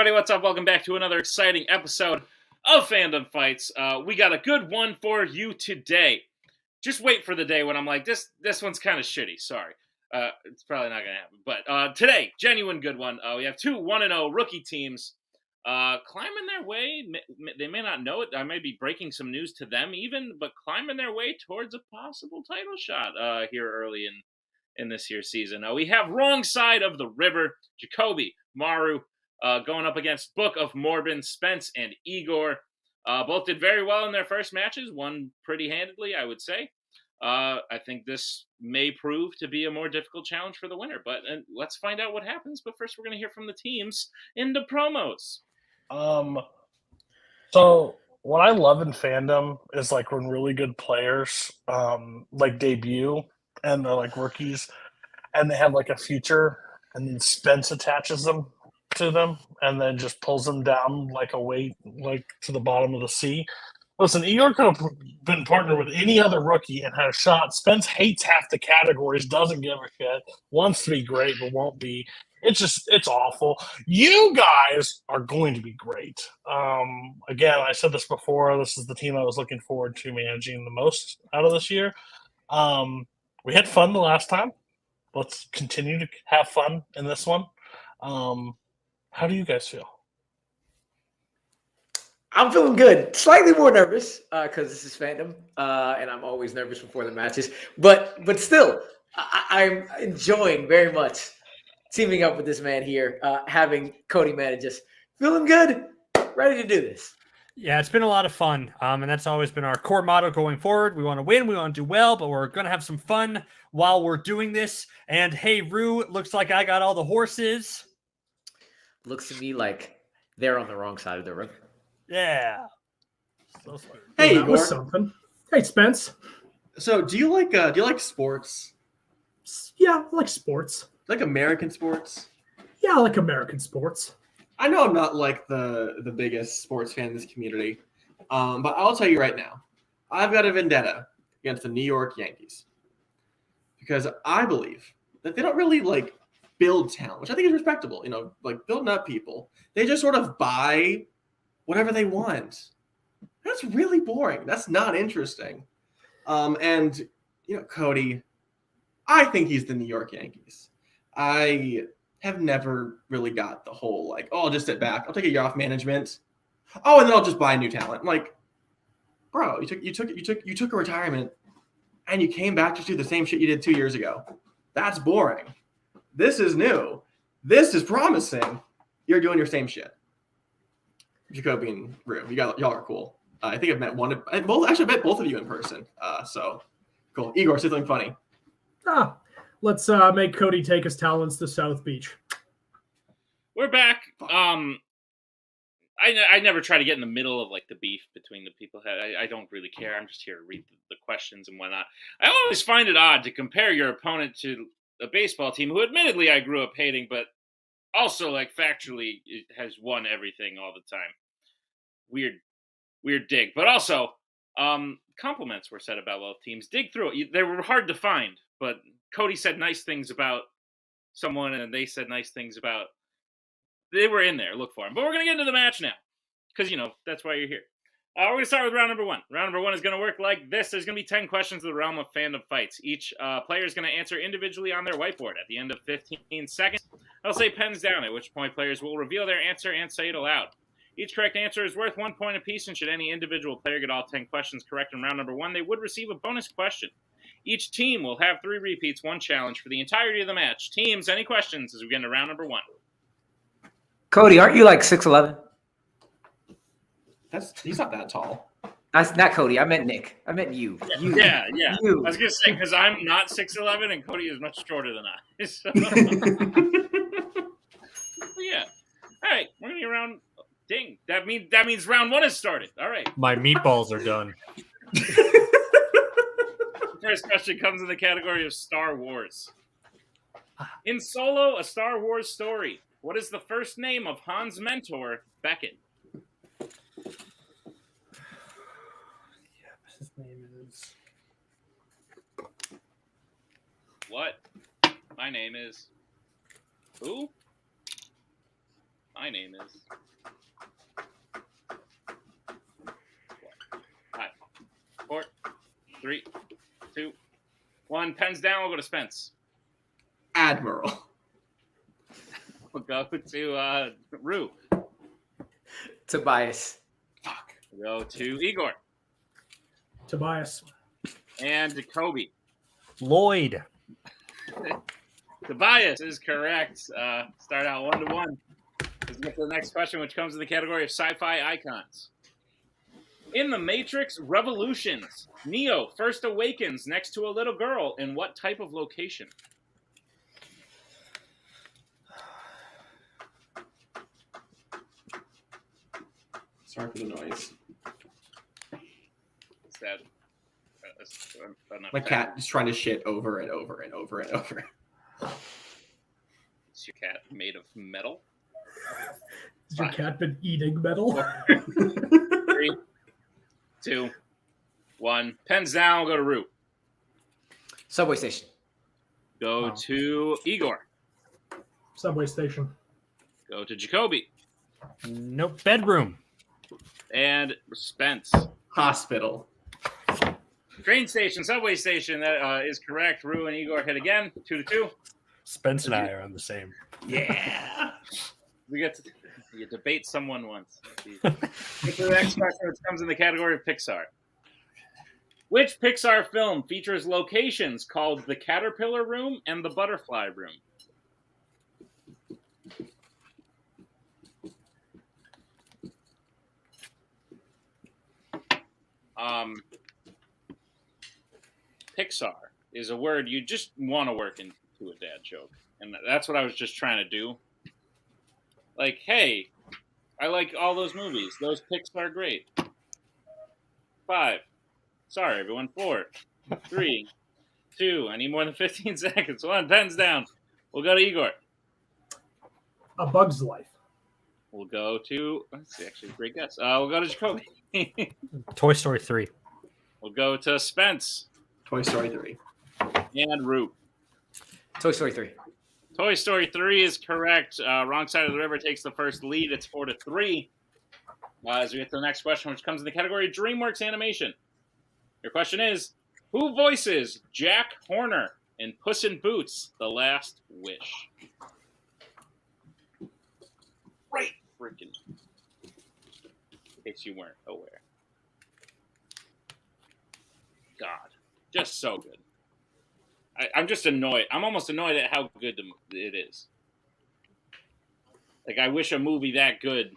everybody, what's up? Welcome back to another exciting episode of Fandom Fights. We got a good one for you today. Just wait for the day when I'm like, this one's kind of shitty. Sorry. It's probably not going to happen. But today, genuine good one. We have two 1-0 rookie teams climbing their way. They may not know it. I may be breaking some news to them even, but climbing their way towards a possible title shot here early in this year's season. We have wrong side of the river, Jacoby, Maru, going up against Book of Morbin, Spence, and Igor. Both did very well in their first matches, won pretty handedly, I would say. I think this may prove to be a more difficult challenge for the winner, but let's find out what happens. But first, we're going to hear from the teams in the promos. So what I love in fandom is like when really good players like debut and they're like rookies and they have like a future, and then Spence attaches them to them and then just pulls them down like a weight, like to the bottom of the sea. Listen, Igor could have been partnered with any other rookie and had a shot. Spence hates half the categories, doesn't give a shit, wants to be great but won't be. It's awful. You guys are going to be great. Again, I said this before. This is the team I was looking forward to managing the most out of this year. We had fun the last time. Let's continue to have fun in this one. How do you guys feel? I'm feeling good. Slightly more nervous because this is Fandom, and I'm always nervous before the matches. But still, I'm enjoying very much teaming up with this man here, having Cody manage us. Feeling good, ready to do this. Yeah, it's been a lot of fun, and that's always been our core motto going forward. We want to win, we want to do well, but we're going to have some fun while we're doing this. And hey, Rue, it looks like I got all the horses. Looks to me like they're on the wrong side of the river. Yeah. So hey, that was something. Hey, Spence. So, do you like sports? Yeah, I like sports. Like American sports? Yeah, I like American sports. I know I'm not like the biggest sports fan in this community, but I'll tell you right now, I've got a vendetta against the New York Yankees because I believe that they don't really like build talent, which I think is respectable. You know, like building up people. They just sort of buy whatever they want. That's really boring. That's not interesting. And you know, Cody, I think he's the New York Yankees. I have never really got the whole like, oh, I'll just sit back. I'll take a year off management. Oh, and then I'll just buy new talent. I'm like, bro, you took a retirement and you came back to do the same shit you did 2 years ago. That's boring. This is new. This is promising. You're doing your same shit. Jacoby and Rue, y'all are cool. I think I've met I've met both of you in person. So cool. Igor, say something funny. Let's make Cody take his talents to South Beach. We're back. I never try to get in the middle of like the beef between the people. I don't really care. I'm just here to read the questions and whatnot. I always find it odd to compare your opponent to a baseball team who admittedly I grew up hating, but also like factually it has won everything all the time. Weird dig. But also, compliments were said about both teams. Dig through it. They were hard to find, but Cody said nice things about someone and they said nice things about... They were in there. Look for them. But we're going to get into the match now because, you know, that's why you're here. We're going to start with round number one. Round number one is going to work like this. There's going to be 10 questions in the realm of Fandom Fights. Each player is going to answer individually on their whiteboard. At the end of 15 seconds, I'll say pens down, at which point players will reveal their answer and say it aloud. Each correct answer is worth 1 point apiece, and should any individual player get all 10 questions correct in round number one, they would receive a bonus question. Each team will have 3 repeats, 1 challenge for the entirety of the match. Teams, any questions as we get into round number one? Cody, aren't you like 6'11"? He's not that tall. That's not Cody. I meant Nick. I meant you. Yeah. You. I was going to say, because I'm not 6'11", and Cody is much shorter than I. So. Yeah. All right. We're going to get around. Ding. That means round one has started. All right. My meatballs are done. The first question comes in the category of Star Wars. In Solo, a Star Wars story, what is the first name of Han's mentor, Beckett? His name is... What? My name is... Who? my name is. 5, 4, 3, 2, 1. Pens down. We'll go to Spence. Admiral. We'll go to Rue. Tobias. Fuck. We'll go to Igor. Tobias. And Jacoby. Lloyd. Tobias is correct. Start out 1-1. Let's get to the next question, which comes in the category of sci-fi icons. In The Matrix Revolutions, Neo first awakens next to a little girl in what type of location? Sorry for the noise. Is that enough My time? cat is trying to shit over and over and over and over. Is your cat made of metal? Has your cat been eating metal? 3, 2, 1. Pens down. We'll go to Rue. Subway station. Go to Igor. Subway station. Go to Jacoby. Nope. Bedroom. And Spence. Hospital. Train station, subway station. That is correct. Rue and Igor hit again. 2-2. Spence and I are on the same. Yeah. We get to you debate someone once. Get to the next question, which comes in the category of Pixar. Which Pixar film features locations called the Caterpillar Room and the Butterfly Room? Pixar is a word you just want to work into a dad joke. And that's what I was just trying to do. Like, hey, I like all those movies. Those picks are great. 5. Sorry, everyone. 4, 3, 2. I need more than 15 seconds. 1. Pens down. We'll go to Igor. A Bug's Life. We'll go to... That's actually a great guess. We'll go to Jacoby. Toy Story 3. We'll go to Spence. Toy Story 3. And Rue. Toy Story 3. Toy Story 3 is correct. Wrong Side of the River takes the first lead. It's 4-3. As we get to the next question, which comes in the category of DreamWorks Animation. Your question is, who voices Jack Horner in Puss in Boots: The Last Wish? Right, freaking. In case you weren't aware. God, just so good. I'm just annoyed. I'm almost annoyed at how good it is. Like, I wish a movie that good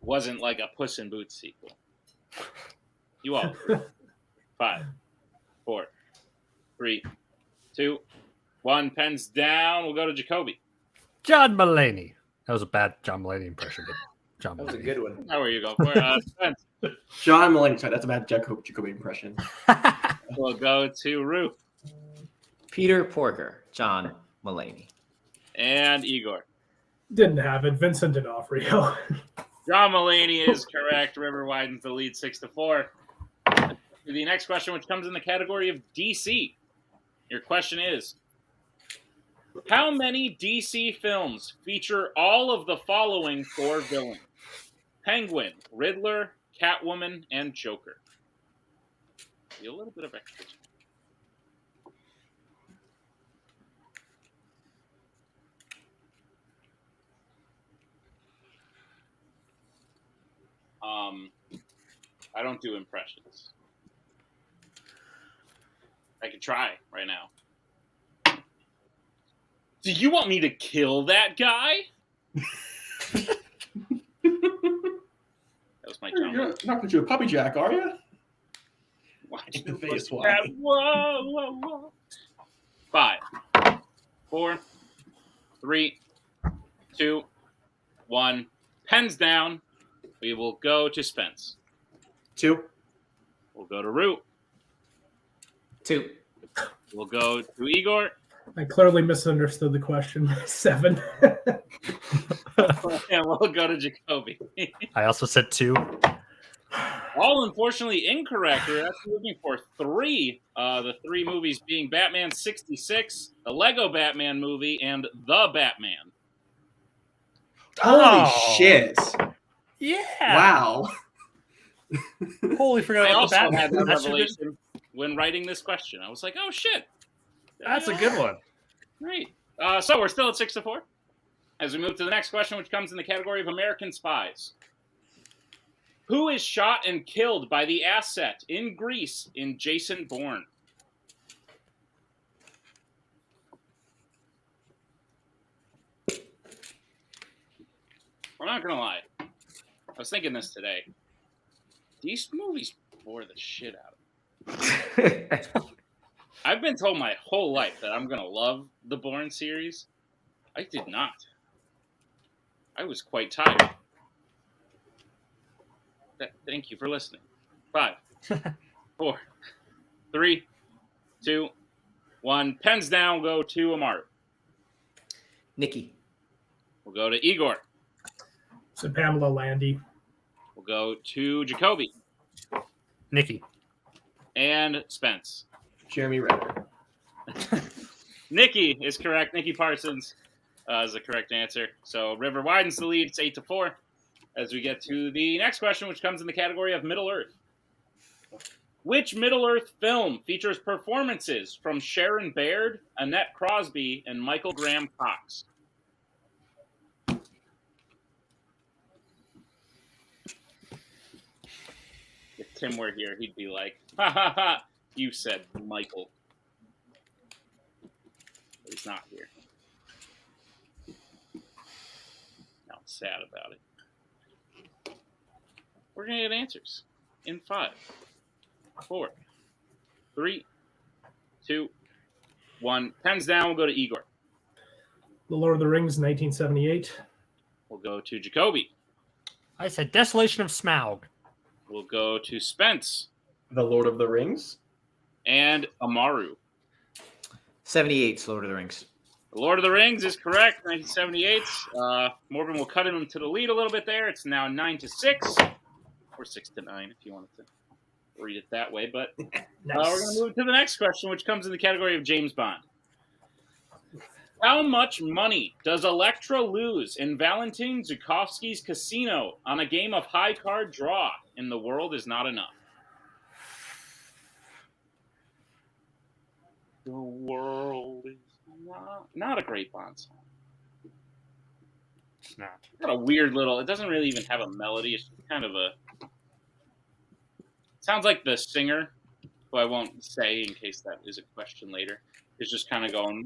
wasn't like a Puss in Boots sequel. You all. 5, 4, 3, 2, 1. Pens down. We'll go to Jacoby. John Mulaney. That was a bad John Mulaney impression. But John That was a Mulaney. good one. How are you going for? Spence. John Mulaney. Sorry, that's a bad Jacoby impression. We'll go to Rue. Peter Porker. John Mulaney. And Igor. Didn't have it. Vincent D'Onofrio. John Mulaney is correct. River widens the lead 6-4. The next question, which comes in the category of DC. Your question is, how many DC films feature all of the following 4 villains? Penguin, Riddler, Catwoman, and Joker. Be a little bit of extra. I don't do impressions. I could try right now. Do you want me to kill that guy? That was my You're jump. not going to do a puppy jack, are you? Watch The face Whoa, wide. whoa, whoa. 5, 4, 3, 2, 1. Pens down. We will go to Spence. 2. We'll go to Root. 2. We'll go to Igor. I clearly misunderstood the question. 7. And we'll go to Jacoby. I also said 2. All unfortunately incorrect. We're actually looking for 3. The 3 movies being Batman 66, the Lego Batman movie, and The Batman. Holy Oh. shit! Yeah. Wow. Holy forgot I about also the had Batman. that That should've been- revelation when writing this question. I was like, oh shit. That's a good one. Right. So we're still at 6-4. As we move to the next question, which comes in the category of American spies. Who is shot and killed by the asset in Greece in Jason Bourne? I'm not gonna lie. I was thinking this today. These movies bore the shit out of me. I've been told my whole life that I'm gonna love the Bourne series. I did not. I was quite tired. Thank you for listening. 5, 4, 3, 2, 1. Pens down. We'll go to Amaru. Nikki. We'll go to Igor. So Pamela Landy. We'll go to Jacoby. Nikki. And Spence. Jeremy Renner. Nikki is correct. Nikki Parsons is the correct answer. So River widens the lead. It's 8-4. As we get to the next question, which comes in the category of Middle Earth. Which Middle Earth film features performances from Sharon Baird, Annette Crosby, and Michael Graham Cox? If Tim were here, he'd be like, ha ha ha, you said Michael. But he's not here. Now I'm sad about it. We're going to get answers in 5, 4, 3, 2, 1. Pens down. We'll go to Igor. The Lord of the Rings, 1978. We'll go to Jacoby. I said Desolation of Smaug. We'll go to Spence. The Lord of the Rings. And Amaru. 78's Lord of the Rings. The Lord of the Rings is correct. 1978. Morbin will cut him to the lead a little bit there. It's now 9-6. Or 6-9 if you wanted to read it that way. But Nice. we're going to move to the next question, which comes in the category of James Bond. How much money does Elektra lose in Valentin Zukovsky's casino on a game of high card draw in The World Is Not Enough? The world is not a great Bond song. It's not. It's got a weird little. It doesn't really even have a melody. It's kind of a. It sounds like the singer, who I won't say in case that is a question later, is just kind of going.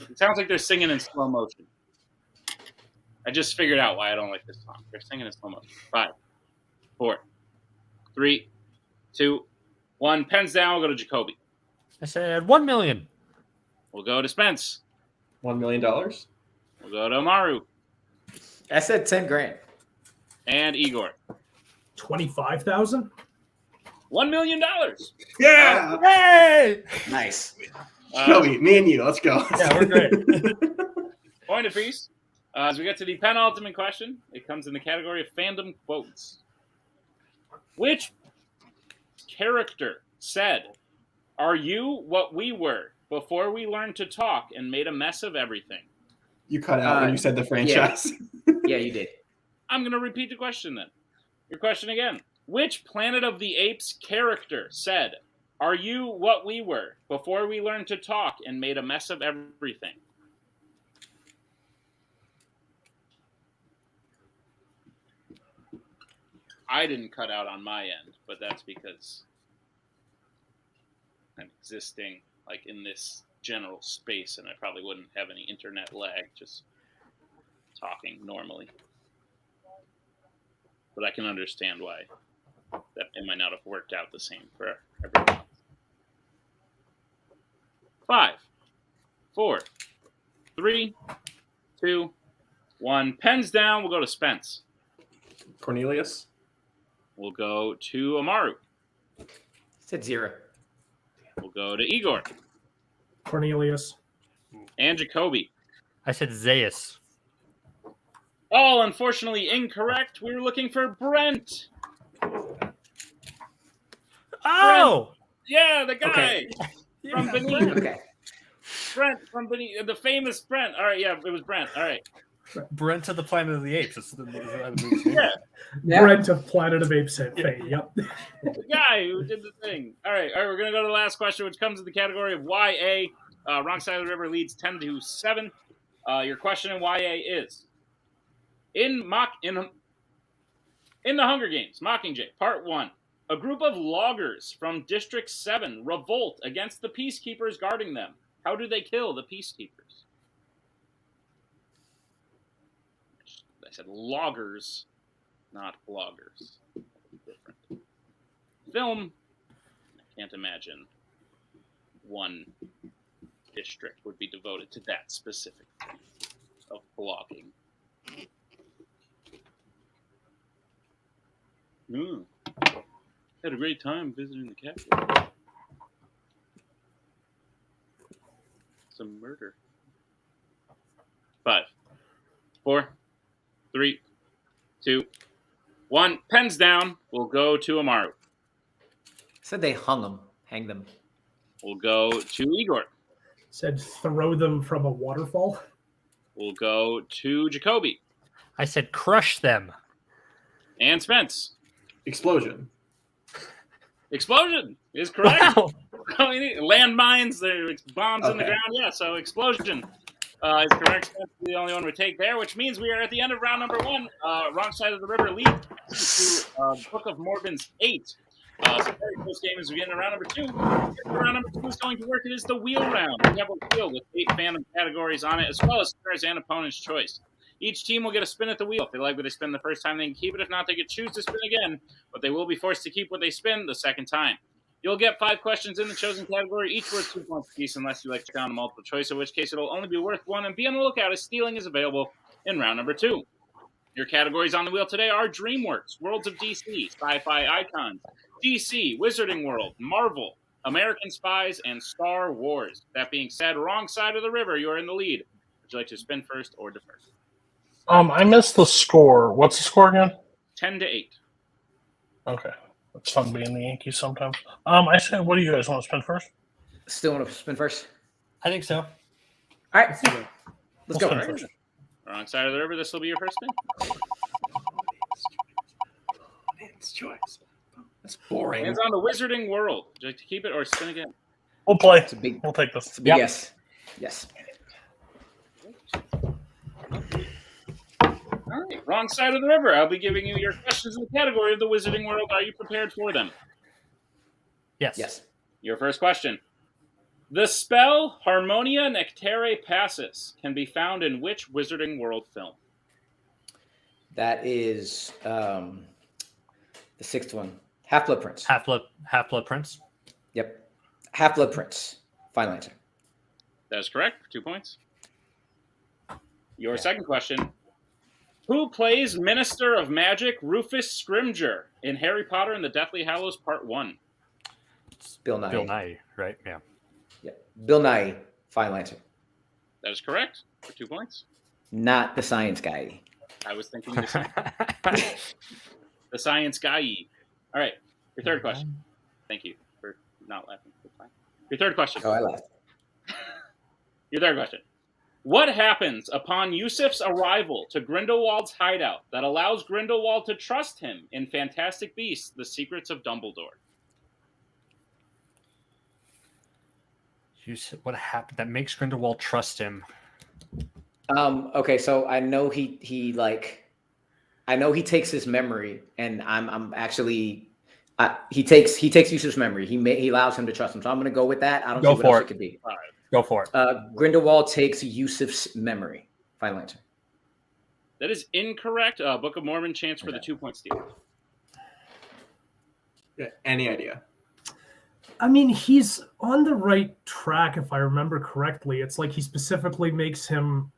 It sounds like they're singing in slow motion. I just figured out why I don't like this song. They're singing in slow motion. 5, 4, 3, 2, 1. Pens down. We'll go to Jacoby. I said 1 million. We'll go to Spence. $1 million. We'll go to Amaru. I said 10 grand. And Igor. 25,000. $1 million. Yeah. Hey! Nice. Joey, me and you. Let's go. Yeah, we're great. Point apiece. As we get to the penultimate question, it comes in the category of fandom quotes. Which character said, "Are you what we were before we learned to talk and made a mess of everything"? You cut out when you said the franchise. Yeah, you did. I'm going to repeat the question then. Your question again. Which Planet of the Apes character said, "Are you what we were before we learned to talk and made a mess of everything"? I didn't cut out on my end, but that's because I'm existing like in this general space and I probably wouldn't have any internet lag just talking normally. But I can understand why that it might not have worked out the same for everyone else. 5, 4, 3, 2, 1. Pens down. We'll go to Spence. Cornelius. We'll go to Amaru. Said 0. We'll go to Igor. Cornelius. And Jacoby. I said Zaius. All unfortunately incorrect. We were looking for Brent. Oh! Yeah, the guy Okay. from Benin. Okay. Brent from Benin. The famous Brent. All right, yeah, it was Brent. All right. Brent of the Planet of the Apes. That's the Yeah. Brent of Planet of Apes fame. Yep. The guy who did the thing. All right, we're going to go to the last question, which comes in the category of YA. Wrong Side of the River leads 10-7. Your question in YA is, in the Hunger Games, Mockingjay, Part 1, a group of loggers from District 7 revolt against the peacekeepers guarding them. How do they kill the peacekeepers? I said loggers, not bloggers. Different. Film, I can't imagine one district would be devoted to that specific thing of blogging. Had a great time visiting the capital. Some murder. 5, 4, 3, 2, 1. Pens down. We'll go to Amaru. Said they hang them. We'll go to Igor. Said throw them from a waterfall. We'll go to Jacoby. I said crush them. And Spence. Explosion. Explosion is correct. Wow. Landmines, there's bombs in the Okay. ground. Yeah, so explosion is correct. Spence is the only one we take there, which means we are at the end of round number 1. Wrong Side of the River leads to Book of Morbin's 8. So very close game as we get into round number 2. Round number 2 is going to work. It is the wheel round. We have a wheel with 8 fandom categories on it, as well as stars and opponent's choice. Each team will get a spin at the wheel. If they like what they spin the first time, they can keep it. If not, they can choose to spin again, but they will be forced to keep what they spin the second time. You'll get 5 questions in the chosen category, each worth 2 points apiece, unless you like to count a multiple choice, in which case it'll only be worth 1. And be on the lookout as stealing is available in round number 2. Your categories on the wheel today are DreamWorks, Worlds of DC, Sci-Fi Icons, DC, Wizarding World, Marvel, American Spies, and Star Wars. That being said, Wrong Side of the River, you are in the lead. Would you like to spin first or defer? I missed the score. What's the score again? 10-8. Okay. It's fun being the Yankees sometimes. I said, what do you guys want to spin first? Still want to spin first? I think so. All right. Let's We'll go. spin first. Wrong Side of the River, this will be your first spin. It's choice. That's boring. Hands on the Wizarding World. Would you like to keep it or spin again? We'll play. It's a big, We'll take this. it's a big yes. Yes. All right, Wrong Side of the River. I'll be giving you your questions in the category of the Wizarding World. Are you prepared for them? Yes. Yes. Your first question. The spell Harmonia Nectare Passus can be found in which Wizarding World film? That is the 6th one. Half-Blood Prince. Half-Blood Prince. Yep. Half-Blood Prince. Final answer. That is correct. 2 points. Your second question. Who plays Minister of Magic Rufus Scrimgeour in Harry Potter and the Deathly Hallows Part 1? Bill Nye. Bill Nye, right? Yeah. Yep. Bill Nye. Final answer. That is correct. For 2 points. Not the science guy. I was thinking the science guy. All right. Your third question. Thank you for not laughing. It's fine. Your third question. Oh, I laughed. Your third question. What happens upon Yusuf's arrival to Grindelwald's hideout that allows Grindelwald to trust him in Fantastic Beasts: The Secrets of Dumbledore? What happened that makes Grindelwald trust him? Okay, so I know he takes his memory, and I'm actually he takes Yusuf's memory. He allows him to trust him. So I'm going to go with that. I don't Go see what for else it. it could be. Go for it. Grindelwald takes Yusuf's memory. Final answer. That is incorrect. Book of Mormon chance for the 2-point steal. Yeah, any idea? I mean, he's on the right track, if I remember correctly. It's like he specifically makes him.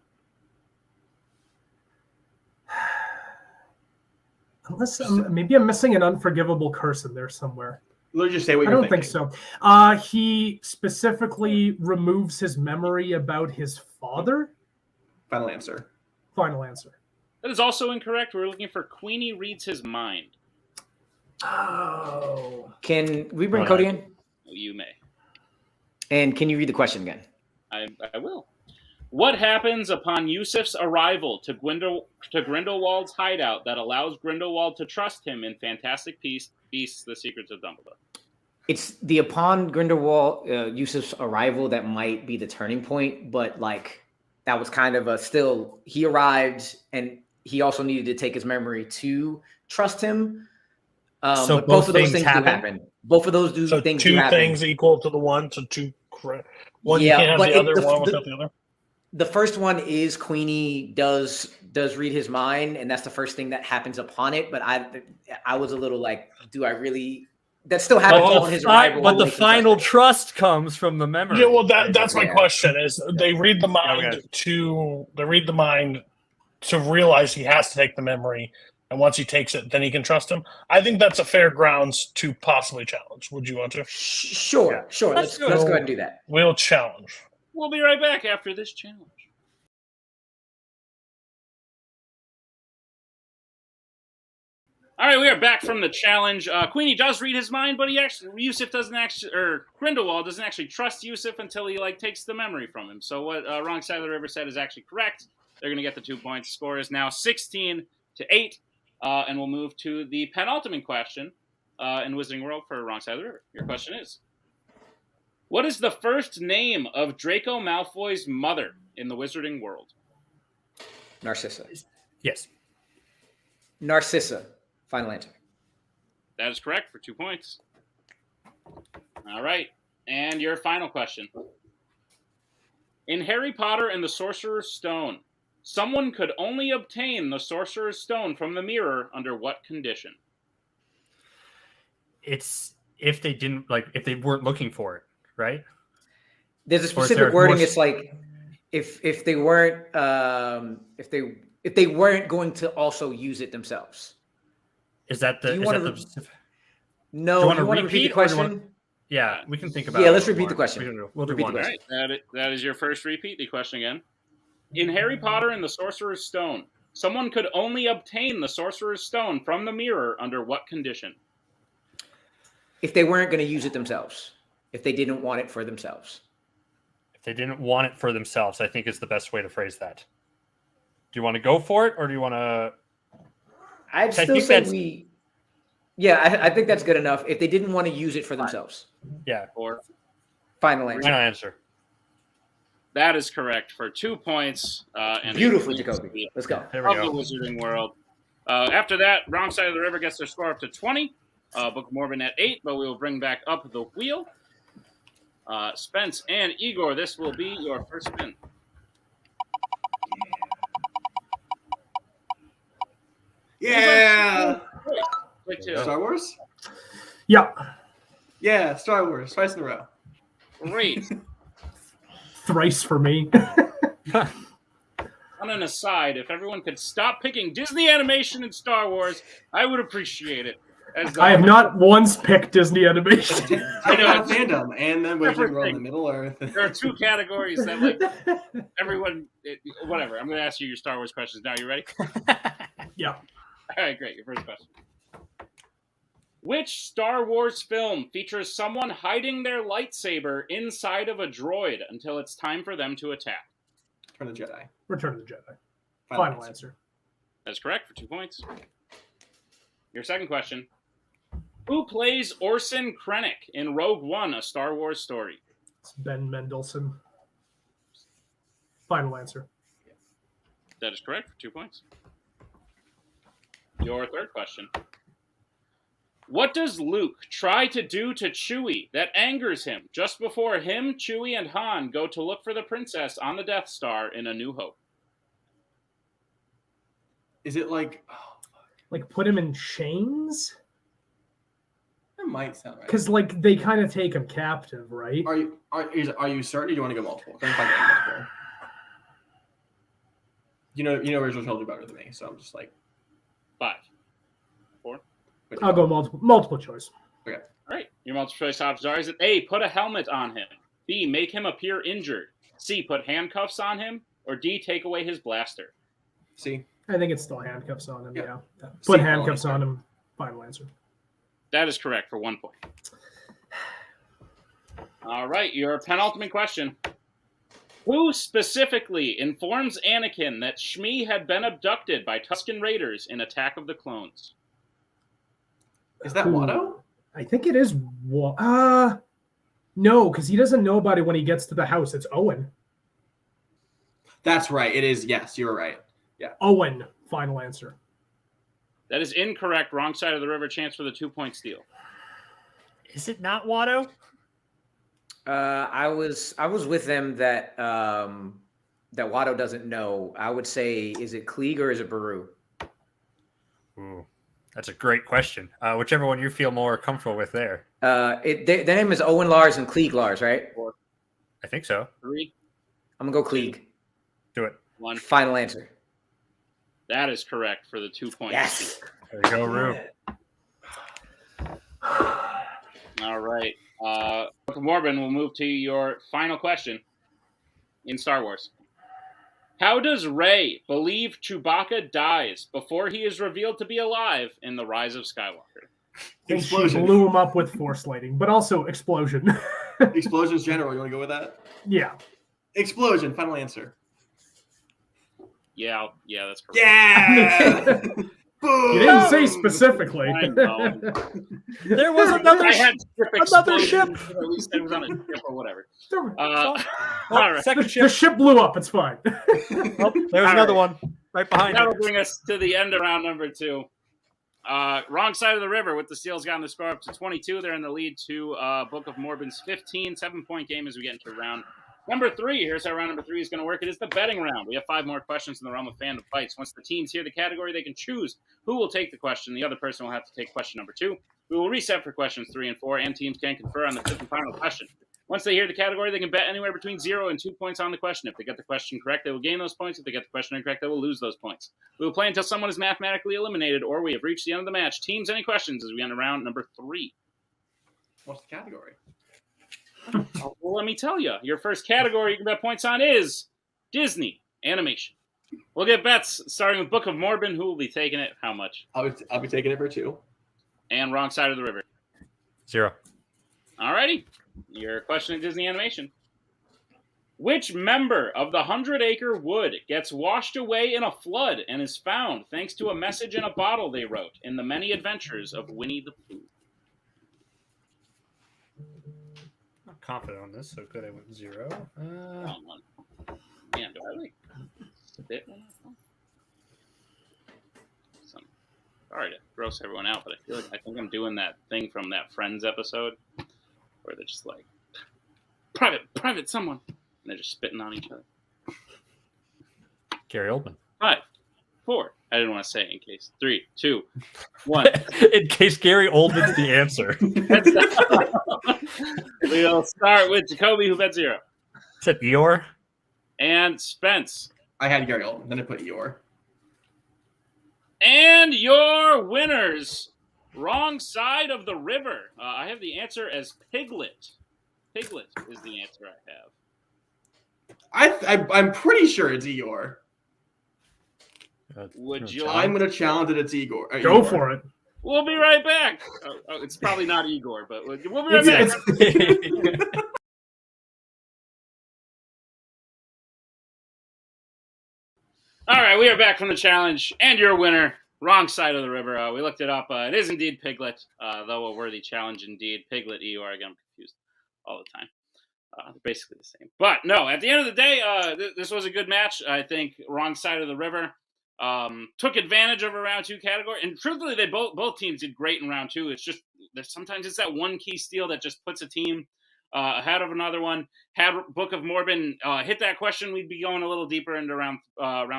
Unless maybe I'm missing an unforgivable curse in there somewhere. Let's just say what I you're don't think thinking. so. He specifically removes his memory about his father. Final answer. Final answer. That is also incorrect. We're looking for Queenie reads his mind. Oh. Can we bring All Cody right. in? You may. And can you read the question again? I will. What happens upon Yusuf's arrival to Grindelwald's hideout that allows Grindelwald to trust him in Fantastic Beasts: The Secrets of Dumbledore? It's the upon Grindelwald Yusuf's arrival that might be the turning point, but like that was kind of he arrived and he also needed to take his memory to trust him. So but both of those things do happen. Both of those things do happen. Two things equal to the one, so two. One Yeah, you can't but have the other one without the other. The first one is Queenie does read his mind, and that's the first thing that happens upon it. But I was a little like, do I really? That still happens on his arrival. But the final trust comes from the memory. Yeah, well, that's my question. Is they read the mind to realize he has to take the memory, and once he takes it, then he can trust him. I think that's a fair grounds to possibly challenge. Would you want to? Sure. Let's go ahead and do that. We'll challenge. We'll be right back after this challenge. All right, we are back from the challenge. Queenie does read his mind, but Grindelwald doesn't actually trust Yusuf until he takes the memory from him. So what Wrong Side of the River said is actually correct. They're going to get the 2 points. Score is now 16-8, and we'll move to the penultimate question in Wizarding World for Wrong Side of the River. Your question is: what is the first name of Draco Malfoy's mother in the Wizarding World? Narcissa. Yes. Narcissa. Final answer. That is correct for 2 points. All right. And your final question. In Harry Potter and the Sorcerer's Stone, someone could only obtain the Sorcerer's Stone from the mirror under what condition? It's if they didn't if they weren't looking for it, right? There's a specific wording. It's like if they weren't if they weren't going to also use it themselves. Is that the? No. Do you want to repeat the question? Yeah, we can think about it. Yeah, let's repeat the question. We'll do one. All right, that is your first repeat. The question again. In Harry Potter and the Sorcerer's Stone, someone could only obtain the Sorcerer's Stone from the mirror under what condition? If they weren't going to use it themselves. If they didn't want it for themselves. If they didn't want it for themselves, I think is the best way to phrase that. Do you want to go for it, or do you want to... I'd still say I think that's good enough. If they didn't want to use it for themselves. Yeah. Or final answer. Final answer. That is correct for 2 points. And beautifully, Jacoby. Let's go. There we go. The Wizarding World. After that, Wrong Side of the River gets their score up to 20. Book Morbin at 8, but we will bring back up the wheel. Spence and Igor, this will be your first spin. Yeah. Star Wars? Yeah. Yeah, Star Wars. Twice in a row. Great. Thrice for me. On an aside, if everyone could stop picking Disney animation and Star Wars, I would appreciate it. I have not once picked Disney animation. I know Fandom and then Wizarding World in the Middle Earth. There are 2 categories that everyone. Whatever. I'm going to ask you your Star Wars questions now. You ready? Yeah. All right, great. Your first question. Which Star Wars film features someone hiding their lightsaber inside of a droid until it's time for them to attack? Return of the Jedi. Return of the Jedi. Final answer. That's correct for 2 points. Your second question. Who plays Orson Krennic in Rogue One, A Star Wars Story? It's Ben Mendelsohn. Final answer. That is correct for 2 points. Your third question. What does Luke try to do to Chewie that angers him just before him, Chewie, and Han go to look for the princess on the Death Star in A New Hope? Is it like put him in chains? That might sound right. Because they kind of take him captive, right? Are you certain? Or do you want to go multiple? Can I find out multiple? You know original trilogy better than me, so I'm just like 5, 4. I'll go multiple choice. Okay. All right. Your multiple choice options are: is it A, put a helmet on him; B, make him appear injured; C, put handcuffs on him; or D, take away his blaster? C. I think it's still handcuffs on him. Yeah. Put handcuffs on him. Final answer. That is correct for 1 point. All right. Your penultimate question. Who specifically informs Anakin that Shmi had been abducted by Tusken Raiders in Attack of the Clones? Is that Watto? I think it is. No, because he doesn't know about it when he gets to the house. It's Owen. That's right. It is. Yes, you're right. Yeah. Owen. Final answer. That is incorrect. Wrong side of the river. Chance for the 2-point steal. Is it not Watto? I was with them that that Watto doesn't know. I would say, is it Klieg or is it Baru? Ooh, that's a great question. Whichever one you feel more comfortable with there. Their name is Owen Lars and Klieg Lars, right? I think so. 3. I'm gonna go Klieg. Do it. 1. Final answer. That is correct for the 2 points. Yes. There you go, Rue. All right. Morbin, we'll move to your final question in Star Wars. How does Rey believe Chewbacca dies before he is revealed to be alive in The Rise of Skywalker? She Explosion. blew him up with force lighting, but also explosion. Explosions general. You want to go with that? Yeah. Explosion. Final answer. Yeah, that's correct. Yeah. Boom. You didn't say specifically. I know. There was another I had another ship. At least it was on a ship or whatever. Oh, All right. second The ship. ship blew up. It's fine. Oh, there's another one right behind That'll it. bring us to the end of round number 2. Wrong side of the river with the Steel's gotten the score up to 22. They're in the lead to Book of Morbin's 15. 7-point game as we get into round number 3. Here's how round number 3 is going to work. It is the betting round. We have 5 more questions in the realm of fandom fights. Once the teams hear the category, they can choose who will take the question. The other person will have to take question number 2. We will reset for questions 3 and 4, and teams can confer on the 5th and final question. Once they hear the category, they can bet anywhere between 0 and 2 points on the question. If they get the question correct, they will gain those points. If they get the question incorrect, they will lose those points. We will play until someone is mathematically eliminated or we have reached the end of the match. Teams, any questions as we enter round number 3? What's the category? Well, let me tell you. Your first category you can bet points on is Disney animation. We'll get bets starting with Book of Morbin. Who will be taking it? How much? I'll be taking it for 2. And wrong side of the river. 0. Alrighty. Your question at Disney Animation. Which member of the 100-Acre Wood gets washed away in a flood and is found thanks to a message in a bottle they wrote in The Many Adventures of Winnie the Pooh? Not confident on this, so good I went 0. Wrong one. Man, do I like a bit? Sorry to gross everyone out, but I think I'm doing that thing from that Friends episode where they're just like, private, someone. And they're just spitting on each other. Gary Oldman. 5, 4. I didn't want to say it in case. 3, 2, 1. In case Gary Oldman's the answer. We'll start with Jacoby, who bet 0. Is it Eeyore? And Spence. I had Gary Oldman. Then I put Eeyore. And your winners, wrong side of the river. I have the answer as Piglet. Piglet is the answer I have. I'm pretty sure it's Eeyore. Would you I'm like? going to challenge it. It's Igor. Go Igor. for it. We'll be right back. Oh, it's probably not Igor, but we'll be right back. All right, we are back from the challenge, and your winner, wrong side of the river. We looked it up. It is indeed Piglet, though a worthy challenge indeed. Piglet, Eeyore, again, I'm confused all the time. They're basically the same. But no, at the end of the day, this was a good match. I think wrong side of the river took advantage of a round 2 category, and truthfully, they both teams did great in round 2. It's just sometimes it's that one key steal that just puts a team ahead of another one. Had Book of Morbin hit that question, we'd be going a little deeper into round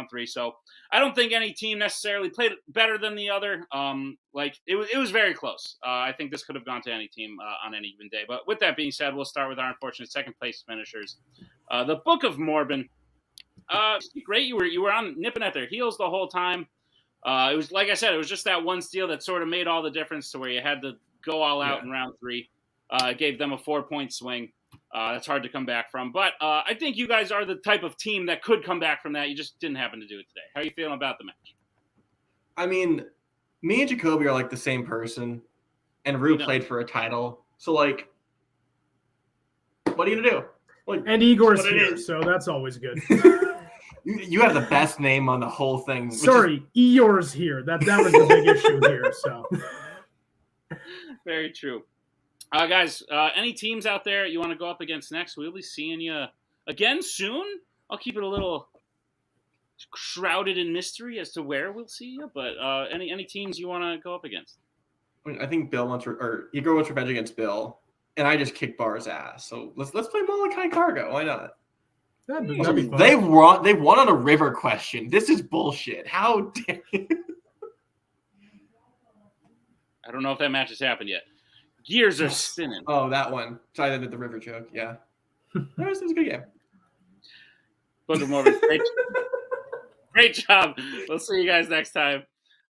3. So I don't think any team necessarily played better than the other. It was very close. I think this could have gone to any team on any given day. But with that being said, we'll start with our unfortunate second place finishers. The Book of Morbin. Great, you were on nipping at their heels the whole time. It was like I said, it was just that one steal that sort of made all the difference to where you had to go all out in round 3. It gave them a 4-point swing. That's hard to come back from. But I think you guys are the type of team that could come back from that. You just didn't happen to do it today. How are you feeling about the match? I mean, me and Jacoby are like the same person, and Rue played for a title. So, like, what are you going to do? Like, And Igor's what it here, is. so that's always good. You have the best name on the whole thing. Sorry, Eeyore's here. That was the big issue here. So Very true. Guys, any teams out there you want to go up against next? We'll be seeing you again soon. I'll keep it a little shrouded in mystery as to where we'll see you. But any teams you want to go up against? I think Bill wants or Igor wants revenge against Bill, and I just kicked Bar's ass. So let's play Molokai Cargo. Why not? that'd be fun. They won on a river question. This is bullshit. How dare you? I don't know if that match has happened yet. Gears are spinning. Oh, that one. Sorry, I did the river joke. Yeah. That was a good game. Book of Morbin, great job. We'll see you guys next time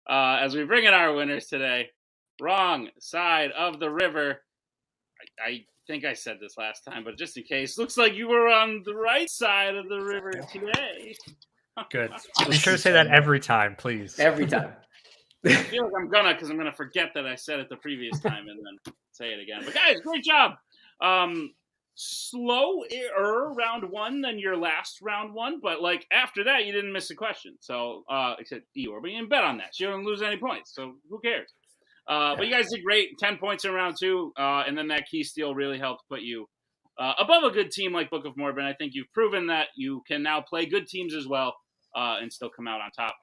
as we bring in our winners today. Wrong side of the river. I think I said this last time, but just in case, looks like you were on the right side of the river today. Good. Be sure to say that every time, please. Every time. I feel like I'm gonna forget that I said it the previous time and then say it again. But guys, great job. Slower round one than your last round one, but like after that, you didn't miss a question. So except Eeyore, but you didn't bet on that. So you don't lose any points. So who cares? But you guys did great. 10 points in round two, and then that key steal really helped put you above a good team like Book of Morbin. I think you've proven that you can now play good teams as well and still come out on top.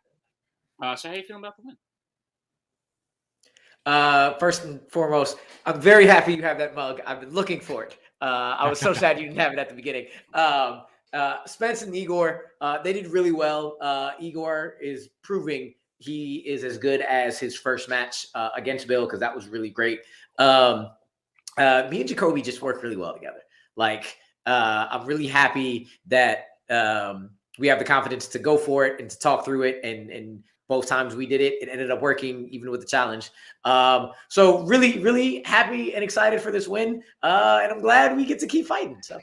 So how are you feeling about the win? First and foremost, I'm very happy you have that mug. I've been looking for it. I was so sad you didn't have it at the beginning. Spence and Igor, they did really well. Igor is proving he is as good as his first match against Bill, because that was really great. Me and Jacoby just worked really well together. Like, I'm really happy that we have the confidence to go for it and to talk through it, and both times we did it, it ended up working even with the challenge. So really, really happy and excited for this win. And I'm glad we get to keep fighting. So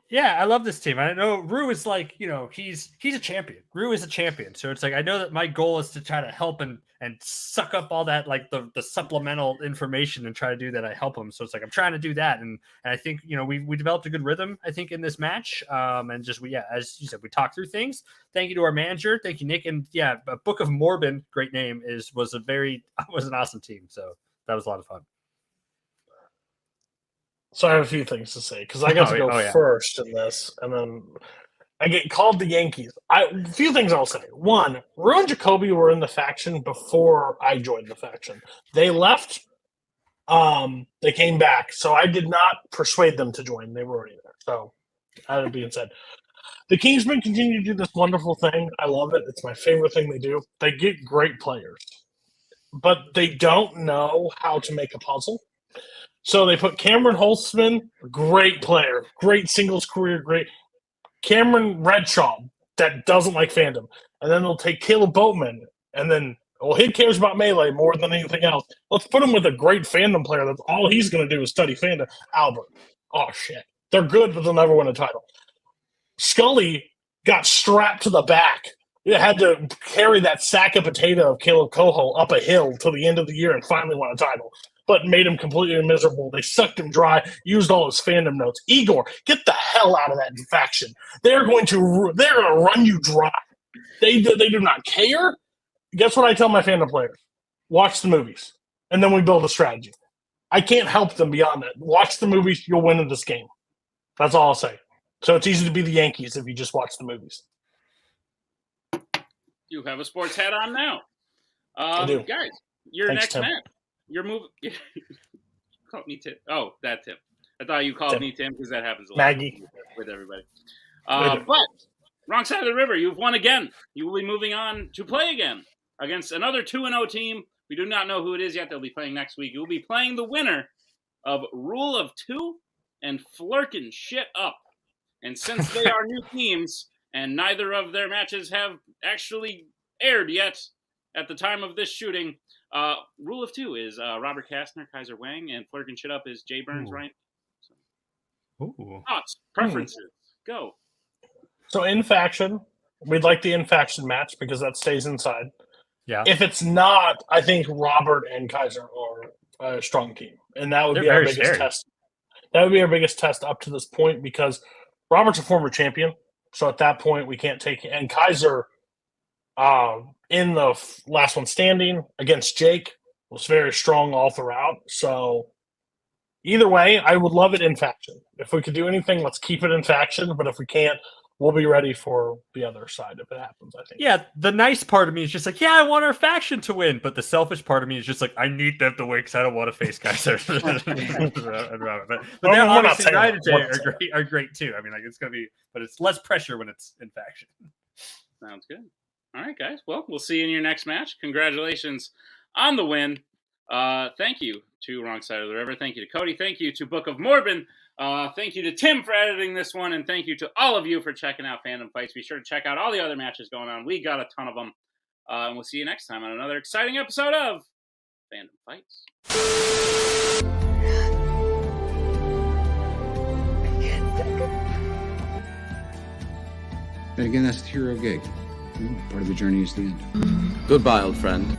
yeah, I love this team. I know Rue is like, he's a champion. Rue is a champion. So it's like, I know that my goal is to try to help and suck up all that, like the supplemental information and try to do that. I help him. So it's like, I'm trying to do that. And I think, we developed a good rhythm, I think, in this match. And just, as you said, we talked through things. Thank you to our manager. Thank you, Nick. And yeah, Book of Morbin, great name, was an awesome team. So that was a lot of fun. So I have a few things to say because I got to go first in this, and then I get called the Yankees. A few things I'll say. One, Rue and Jacoby were in the faction before I joined the faction. They left. They came back, so I did not persuade them to join. They were already there. So that being said, the Kingsmen continue to do this wonderful thing. I love it. It's my favorite thing they do. They get great players, but they don't know how to make a puzzle. So they put Cameron Holtzman, great player, great singles career, great. Cameron Redshaw, that doesn't like Fandom. And then they'll take Caleb Boatman, and then, he cares about Melee more than anything else. Let's put him with a great Fandom player that's all he's going to do is study Fandom. Albert. Oh, shit. They're good, but they'll never win a title. Scully got strapped to the back. It had to carry that sack of potato of Caleb Coho up a hill till the end of the year and finally won a title, but made him completely miserable. They sucked him dry, used all his Fandom notes. Igor, get the hell out of that faction. They're going to run you dry. They do not care. Guess what I tell my Fandom players? Watch the movies, and then we build a strategy. I can't help them beyond that. Watch the movies, you'll win in this game. That's all I'll say. So it's easy to be the Yankees if you just watch the movies. You have a sports hat on now. I do. Guys, your Thanks, next Tim. match. Your move. Called me Tim. Oh, that Tim. I thought you called me Tim because that happens a lot Maggie. with everybody. But wrong side of the river. You've won again. You will be moving on to play again against another 2-0 team. We do not know who it is yet. They'll be playing next week. You will be playing the winner of Rule of Two and Flirkin' Shit Up. And since they are new teams and neither of their matches have actually aired yet at the time of this shooting, Rule of Two is Robert Kastner, Kaiser Wang, and Flirkin' Shit Up is Jay Burns, right? So, thoughts, preferences, go. So in faction, we'd like the in faction match because that stays inside. Yeah. If it's not, I think Robert and Kaiser are a strong team, and that would be our biggest test. That would be our biggest test up to this point because Robert's a former champion, so at that point we can't take. And Kaiser, in the last one standing against Jake, was very strong all throughout. So either way, I would love it in faction. If we could do anything, let's keep it in faction. But if we can't, we'll be ready for the other side if it happens, I think. Yeah, the nice part of me is just like, yeah, I want our faction to win. But the selfish part of me is just like, I need them to win because I don't want to face Kaiser. But they're obviously Ryan and Jay are great too. I mean, like it's going to be, but it's less pressure when it's in faction. Sounds good. All right, guys. Well, we'll see you in your next match. Congratulations on the win. Thank you to Wrong Side of the River. Thank you to Cody. Thank you to Book of Morbin. Thank you to Tim for editing this one, and thank you to all of you for checking out Fandom Fights. Be sure to check out all the other matches going on. We got a ton of them. And we'll see you next time on another exciting episode of Fandom Fights. And again, that's the hero gig. Part of the journey is the end. Goodbye, old friend.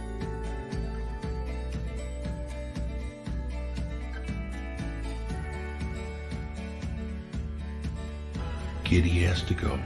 Kitty has to go.